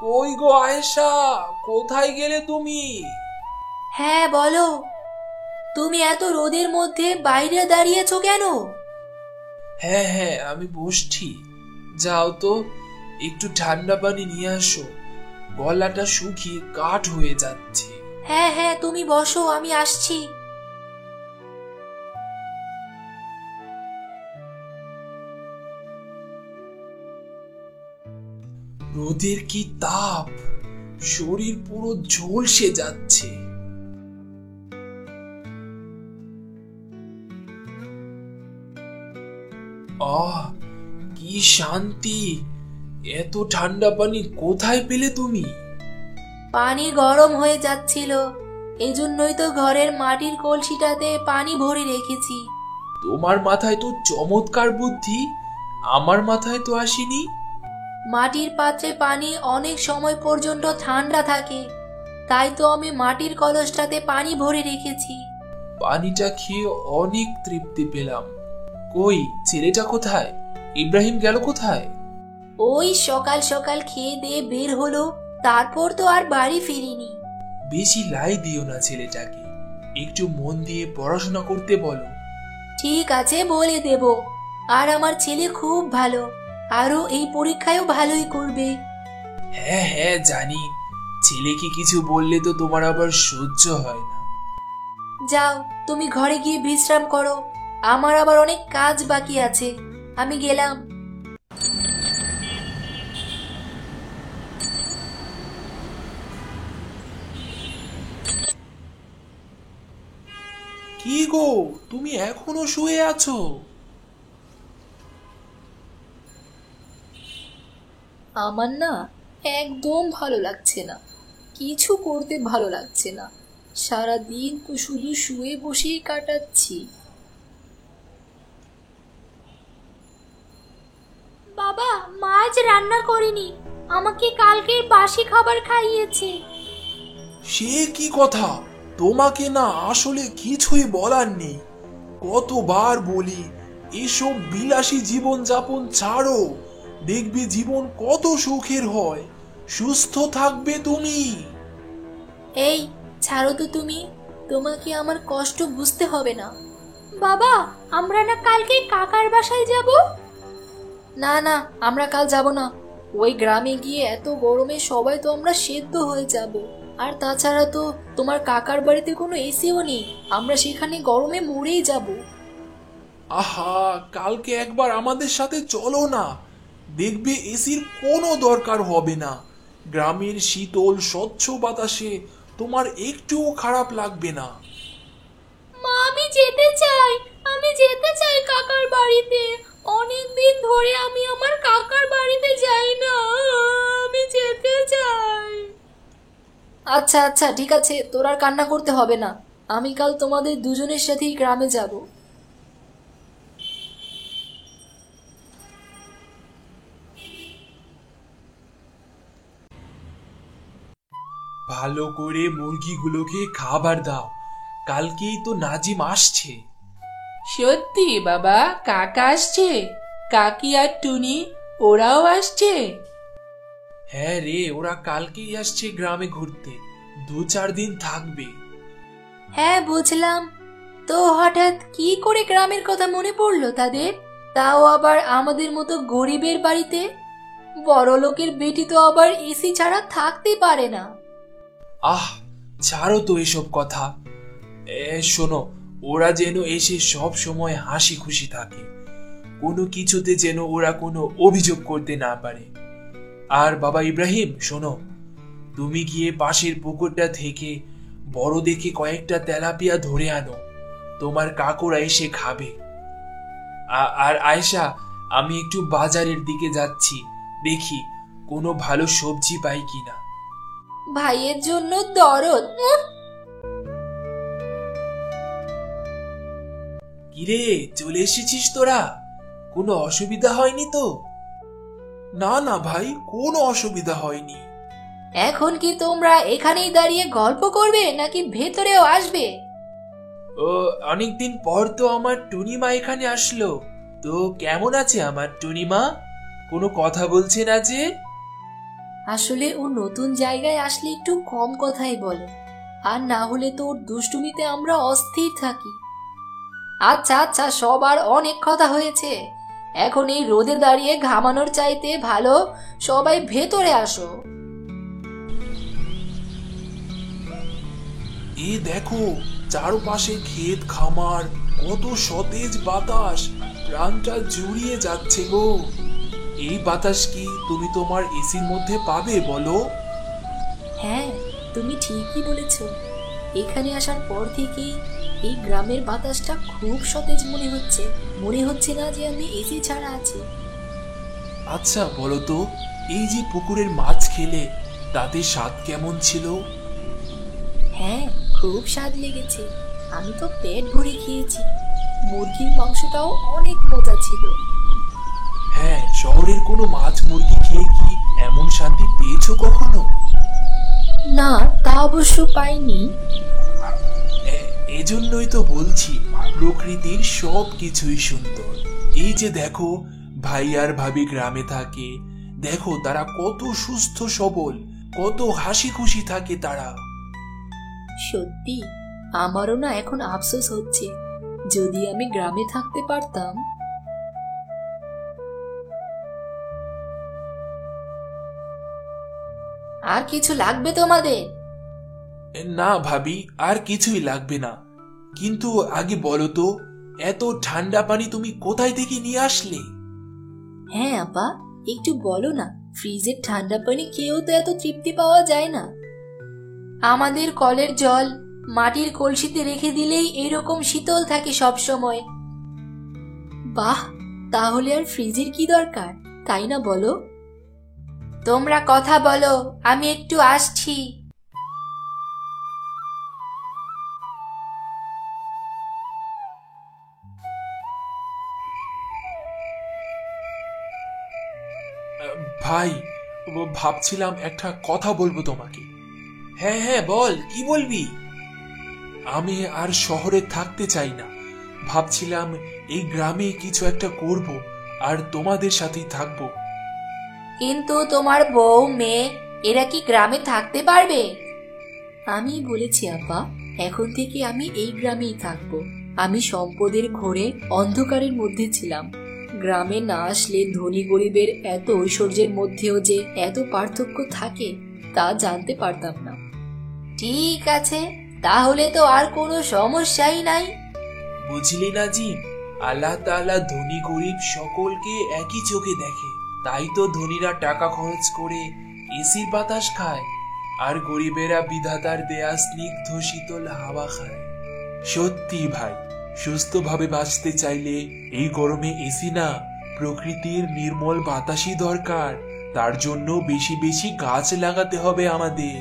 কই গো আয়েশা, কোথায় গেলে তুমি? হ্যাঁ বলো, তুমি এত রোদের মধ্যে বাইরে দাঁড়িয়েছো কেন? হ্যাঁ হ্যাঁ, আমি বসছি। যাও তো, একটু ঠান্ডা পানি নিয়ে আসো, গলাটা শুকিয়ে কাঠ হয়ে যাচ্ছে। হ্যাঁ হ্যাঁ, তুমি বসো, আমি আসছি। রোদের কি তাপ, শরীর পুরো ঝলসে যাচ্ছে। আহ, কি শান্তি! এত ঠান্ডা পানি কোথায় পেলে তুমি? পানি গরম হয়ে যাচ্ছিল, এজন্যই তো ঘরের মাটির কলসিটাতে পানি ভরে রেখেছি। তোমার মাথায় তো চমৎকার বুদ্ধি, আমার মাথায় তো আসেনি। মাটির পাত্রে পানি অনেক সময় পর্যন্ত ঠান্ডা থাকে, তাই তো আমি মাটির কলসটাতে পানি ভরে রেখেছি। পানিটা খেয়ে অনেক তৃপ্তি পেলাম। কই, ছেলেটা কোথায়? ইব্রাহিম গেল কোথায়? ওই সকাল সকাল খেয়ে দিয়ে বের হলো, তারপর তো আর বাড়ি ফিরিনি। বেশি লাই দিও না ছেলেটাকে, একটু মন দিয়ে পড়াশোনা করতে বলো। ঠিক আছে, বলে দেব। আর আমার ছেলে খুব ভালো, আরো এই পরীক্ষায়ও ভালোই করবে। হ্যাঁ হ্যাঁ জানি, ছেলেকে কিছু বললে তো তোমার আবার সহ্য হয় না। যাও, তুমি ঘরে গিয়ে বিশ্রাম করো, আমার আবার অনেক কাজ বাকি আছে। আমি গেলাম। কি গো, তুমি এখনো শুয়ে আছো? আমার না একদম ভালো লাগছে না, কিছু করতে ভালো লাগছে না। সারা দিন তো শুধু শুয়ে বসেই কাটাচ্ছি। বাবা, মা আজ রান্না করেনি, আমাকে কালকের বাসি খাবার খাইয়েছে। সে কি কথা! তোমাকে না আসলে কিছুই বলার নেই। কতবার বলি এসব বিলাসী জীবন যাপন ছাড়ো, দেখবে জীবন কত সুখের হয়, সুস্থ থাকবে তুমি। এই, ছাড়ো তো তুমি, তোমাকে আমার কষ্ট বুঝতে হবে না। বাবা, আমরা না কালকে কাকার বাসায় যাব? না না, আমরা কাল যাব না। ওই গ্রামে গিয়ে এত গরমে সবাই তো আমরা সেদ্ধ হয়ে যাব। আর তাছাড়া তো তোমার কাকার বাড়িতে কোনো এসিও নেই, আমরা সেখানে গরমে মরেই যাব। আহা, কালকে একবার আমাদের সাথে চলো না, দেখবে এসির কোনো দরকার হবে না। গ্রামের শীতল স্বচ্ছ বাতাসে তোমার একটুও খারাপ লাগবে না। মা, আমি যেতে চাই, আমি যেতে চাই কাকার বাড়িতে। অনেক দিন ধরে আমি আমার কাকার বাড়িতে যাই না, আমি যেতে চাই। আচ্ছা আচ্ছা, ঠিক আছে, তোর আর কান্না করতে হবে না। আমি কাল তোমাদের দুজনের সাথেই গ্রামে যাব। ভালো করে মুরগিগুলোকে খাবার দাও, কালকেই তো নাজিম আসছে। সত্যি বাবা, কাকা আসছে? কাকি আর টুনি ওরাও আসছে? হ্যাঁ রে, ওরা কালকেই আসছে গ্রামে ঘুরতে, 2-4 দিন থাকবে। হ্যাঁ বুঝলাম, তো হঠাৎ কি করে গ্রামের কথা মনে পড়লো তাদের? তাও আবার আমাদের মতো গরিবের বাড়িতে। বড় লোকের বেটি তো আবার এসি ছাড়া থাকতে পারে না। আহ, ছাড়ো তো এসব কথা। শোনো, ওরা যেন এসে সব সময় হাসি খুশি থাকে, কোনো কিছুতে যেন ওরা কোনো অভিযোগ করতে না পারে। আর বাবা ইব্রাহিম, শোনো, তুমি গিয়ে পাশের পুকুরটা থেকে বড় দেখে কয়েকটা তেলাপিয়া ধরে আনো, তোমার কাকুরা এসে খাবে। আর আয়েশা, আমি একটু বাজারের দিকে যাচ্ছি, দেখি কোনো ভালো সবজি পাই কিনা। ভাইয়ের জন্য দরদ। কিরে, চলে এসেছিস তোরা? কোনো অসুবিধা হয়নি তো? না না ভাই, কোনো অসুবিধা হয়নি। এখন কি তোমরা এখানেই দাঁড়িয়ে গল্প করবে নাকি ভেতরেও আসবে? ও, অনেকদিন পর তো আমার টুনিমা এখানে আসলো। তো কেমন আছে আমার টুনিমা? কোনো কথা বলছে না যে? আসলে ও নতুন জায়গায় আসলে একটু কম কথাই বলে, আর না হলে তো ওর দুষ্টুমিতে আমরা অস্থির থাকি। আচ্ছা আচ্ছা, সবার অনেক কথা হয়েছে। এখন এই রোদে দাঁড়িয়ে ঘামানোর চাইতে ভালো সবাই ভেতরে আসো। এই দেখো, চারপাশে ক্ষেত খামার, কত সতেজ বাতাস, প্রাণটা জুড়িয়ে যাচ্ছে গো। এই বাতাস কি তুমি তোমার এসির মধ্যে পাবে বলো? হ্যাঁ, তুমি ঠিকই বলেছ। এখানে আসার পর থেকেই এই গ্রামের বাতাসটা খুব সতেজ মনে হচ্ছে। মনে হচ্ছে না যে আমি এসি ছাড়া আছি। আচ্ছা বলো তো, এই যে পুকুরের মাছ খেলে তাতে স্বাদ কেমন ছিল? হ্যাঁ, খুব স্বাদ লেগেছে। আমি তো পেট ভরে খেয়েছি। মুরগির মাংসটাও অনেক মজা ছিল। হ্যাঁ, শহরের কোনো মাছ মুরগি খেয়ে কি এমন শান্তি পেয়েছো কখনো? না, তা অবশ্য পাইনি। এজন্যই তো বলছি, প্রকৃতির সব কিছুই সুন্দর। এই যে দেখো, ভাই আর ভাবি গ্রামে থাকে, দেখো তারা কত সুস্থ সবল, কত হাসি খুশি থাকে তারা। সত্যি, আমারও না এখন আফসোস হচ্ছে, যদি আমি গ্রামে থাকতে পারতাম। আর কিছু লাগবে তোমাদের? না ভাবি, আর কিছুই লাগবে না। কিন্তু আগে বলো তো, এত ঠান্ডা পানি তুমি কোথায় থেকে নিয়ে আসলে? হ্যাঁ আপা, একটু বলো না। ফ্রিজের ঠান্ডা পানি খেয়েও তো এত তৃপ্তি পাওয়া যায় না। আমাদের কলের জল মাটির কলসিতে রেখে দিলেই এরকম শীতল থাকে সব সময়। বাহ, তাহলে আর ফ্রিজের কি দরকার, তাই না বলো? তোমরা কথা বলো, আমি একটু আসছি। ভাই, ভাবছিলাম একটা কথা বলবো তোমাকে। হ্যাঁ হ্যাঁ, বল, কি বলবি? আমি আর শহরে থাকতে চাই না। ভাবছিলাম এই গ্রামে কিছু একটা করব, আর তোমাদের সাথেই থাকবো। কিন্তু তোমার বউ মেয়ে এরা কি গ্রামে থাকতে পারবে? আমি বলেছি আপা, এখন থেকে আমি এই গ্রামেই থাকবো। আমি সম্পদের ঘোরে অন্ধকারের মধ্যে ছিলাম। গ্রামে না আসলে ধনী গরিবের এত ঐশ্বর্যের মধ্যেও যে এত পার্থক্য থাকে তা জানতে পারতাম না। ঠিক আছে, তাহলে তো আর কোনো সমস্যাই নাই। বুঝলি না জি, আল্লাহ তাআলা ধনী গরিব সকলকে একই চোখে দেখে। তাই তো ধনীরা টাকা খরচ করে এসির বাতাস খায়, আর গরিবেরা বিধাতার দেয়া স্নিগ্ধ শীতল হাওয়া খায়। সত্যি ভাই, সুস্থভাবে বাঁচতে চাইলে এই গরমে এসি না, প্রকৃতির নির্মল বাতাসই দরকার। তার জন্য বেশি বেশি গাছ লাগাতে হবে আমাদের।